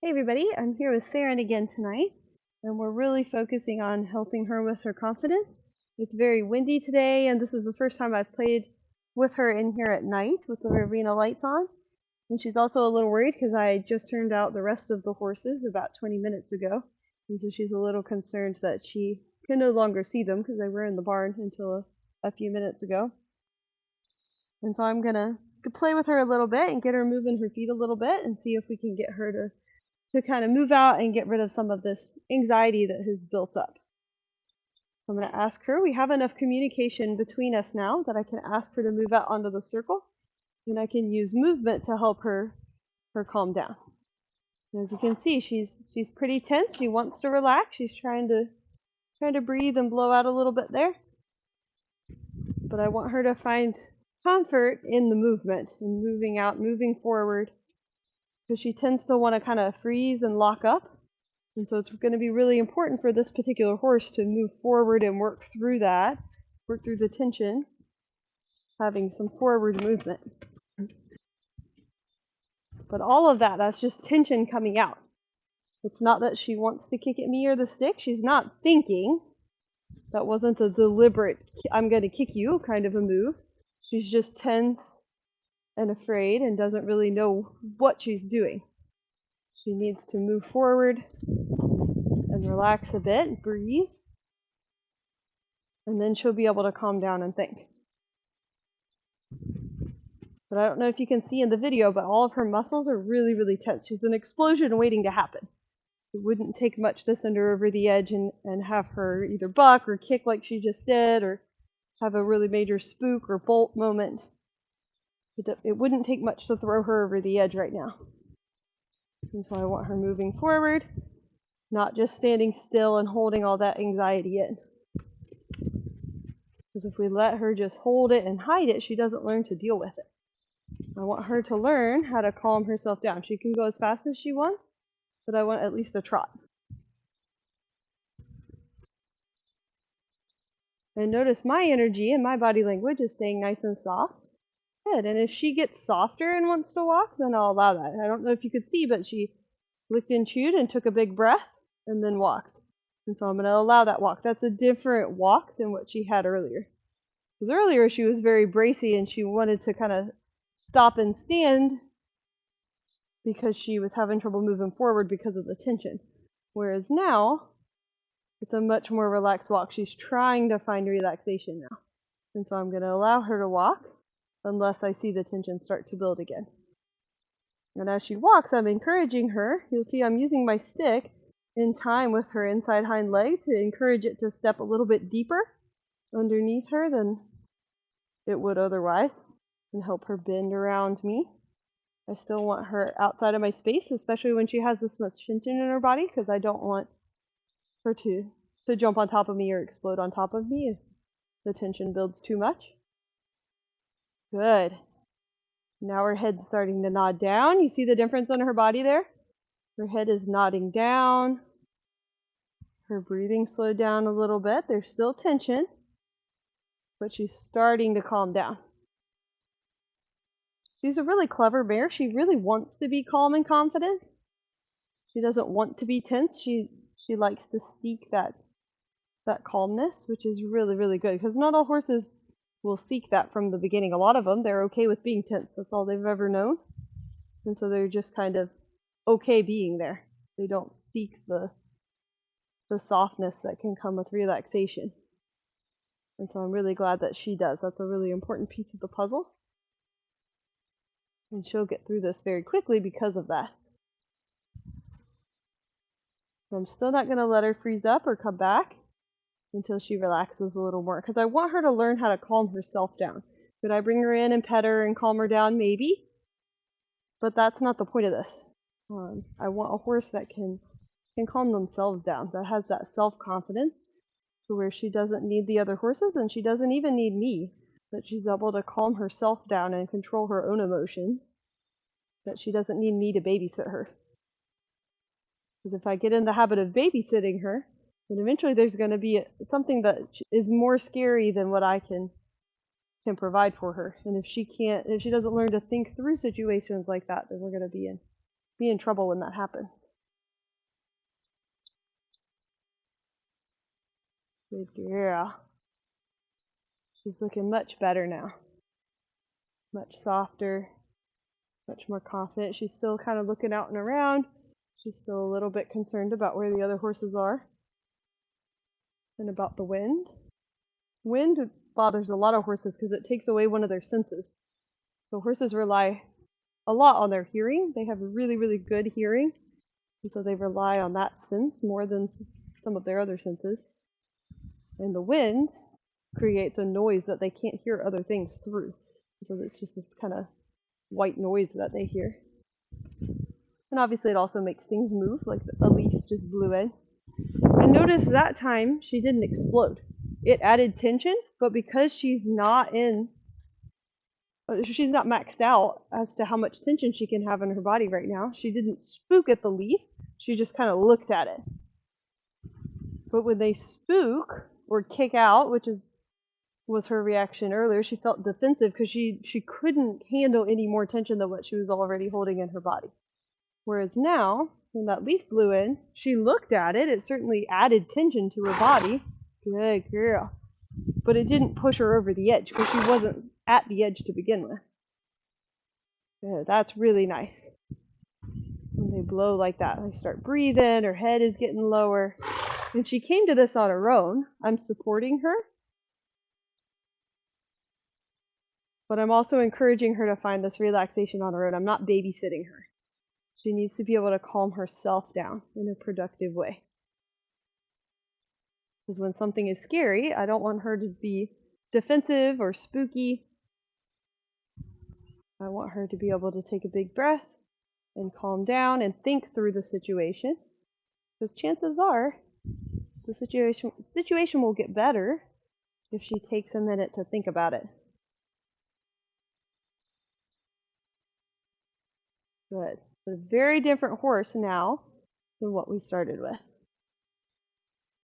Hey everybody, I'm here with Saren again tonight, and we're really focusing on helping her with her confidence. It's very windy today, and this is the first time I've played with her in here at night with the arena lights on. And she's also a little worried because I just turned out the rest of the horses about 20 minutes ago, and so she's a little concerned that she can no longer see them because they were in the barn until a few minutes ago. And so I'm gonna play with her a little bit and get her moving her feet a little bit and see if we can get her to kind of move out and get rid of some of this anxiety that has built up. So I'm going to ask her. We have enough communication between us now that I can ask her to move out onto the circle, and I can use movement to help her calm down. And as you can see, she's pretty tense. She wants to relax. She's trying to breathe and blow out a little bit there. But I want her to find comfort in the movement, in moving out, moving forward, because she tends to want to kind of freeze and lock up. And so it's going to be really important for this particular horse to move forward and work through that, work through the tension, having some forward movement. But all of that's just tension coming out. It's not that she wants to kick at me or the stick. She's not thinking. That wasn't a deliberate, I'm going to kick you kind of a move. She's just tense and afraid and doesn't really know what she's doing. She needs to move forward and relax a bit, breathe, and then she'll be able to calm down and think. But I don't know if you can see in the video, but all of her muscles are really, really tense. She's an explosion waiting to happen. It wouldn't take much to send her over the edge and have her either buck or kick like she just did, or have a really major spook or bolt moment. It wouldn't take much to throw her over the edge right now. And so I want her moving forward, not just standing still and holding all that anxiety in. Because if we let her just hold it and hide it, she doesn't learn to deal with it. I want her to learn how to calm herself down. She can go as fast as she wants, but I want at least a trot. And notice my energy and my body language is staying nice and soft. Good. And if she gets softer and wants to walk, then I'll allow that. I don't know if you could see, but she licked and chewed and took a big breath and then walked. And so I'm going to allow that walk. That's a different walk than what she had earlier. Because earlier she was very bracy and she wanted to kind of stop and stand because she was having trouble moving forward because of the tension. Whereas now, it's a much more relaxed walk. She's trying to find relaxation now. And so I'm going to allow her to walk unless I see the tension start to build again. And as she walks, I'm encouraging her. You'll see I'm using my stick in time with her inside hind leg to encourage it to step a little bit deeper underneath her than it would otherwise, and help her bend around me. I still want her outside of my space, especially when she has this much tension in her body, because I don't want her to jump on top of me or explode on top of me if the tension builds too much. Good. Now her head's starting to nod down. You see the difference in her body there? Her head is nodding down. Her breathing slowed down a little bit. There's still tension, but she's starting to calm down. She's a really clever mare. She really wants to be calm and confident. She doesn't want to be tense. She likes to seek that calmness, which is really, really good, because not all horses will seek that from the beginning. A lot of them, they're okay with being tense. That's all they've ever known. And so they're just kind of okay being there. They don't seek the softness that can come with relaxation. And so I'm really glad that she does. That's a really important piece of the puzzle. And she'll get through this very quickly because of that. I'm still not going to let her freeze up or come back until she relaxes a little more, because I want her to learn how to calm herself down. Could I bring her in and pet her and calm her down? Maybe. But that's not the point of this. I want a horse that can calm themselves down, that has that self-confidence to where she doesn't need the other horses and she doesn't even need me, that she's able to calm herself down and control her own emotions, that she doesn't need me to babysit her. Because if I get in the habit of babysitting her, then eventually there's going to be something that is more scary than what I can provide for her. And if she doesn't learn to think through situations like that, then we're going to be in trouble when that happens. Good girl. She's looking much better now. Much softer, much more confident. She's still kind of looking out and around. She's still a little bit concerned about where the other horses are and about the wind. Wind bothers a lot of horses because it takes away one of their senses. So horses rely a lot on their hearing. They have really, really good hearing, and so they rely on that sense more than some of their other senses. And the wind creates a noise that they can't hear other things through. So it's just this kind of white noise that they hear. And obviously it also makes things move, like a leaf just blew in. And notice that time she didn't explode. It added tension, but because she's not maxed out as to how much tension she can have in her body right now, she didn't spook at the leaf, she just kind of looked at it. But when they spook or kick out, which was her reaction earlier, she felt defensive because she couldn't handle any more tension than what she was already holding in her body. Whereas now, when that leaf blew in, she looked at it. It certainly added tension to her body. Good girl. But it didn't push her over the edge because she wasn't at the edge to begin with. Good. That's really nice. When they blow like that, they start breathing, her head is getting lower. And she came to this on her own. I'm supporting her. But I'm also encouraging her to find this relaxation on her own. I'm not babysitting her. She needs to be able to calm herself down in a productive way. Because when something is scary, I don't want her to be defensive or spooky. I want her to be able to take a big breath and calm down and think through the situation. Because chances are the situation will get better if she takes a minute to think about it. Good. A very different horse now than what we started with.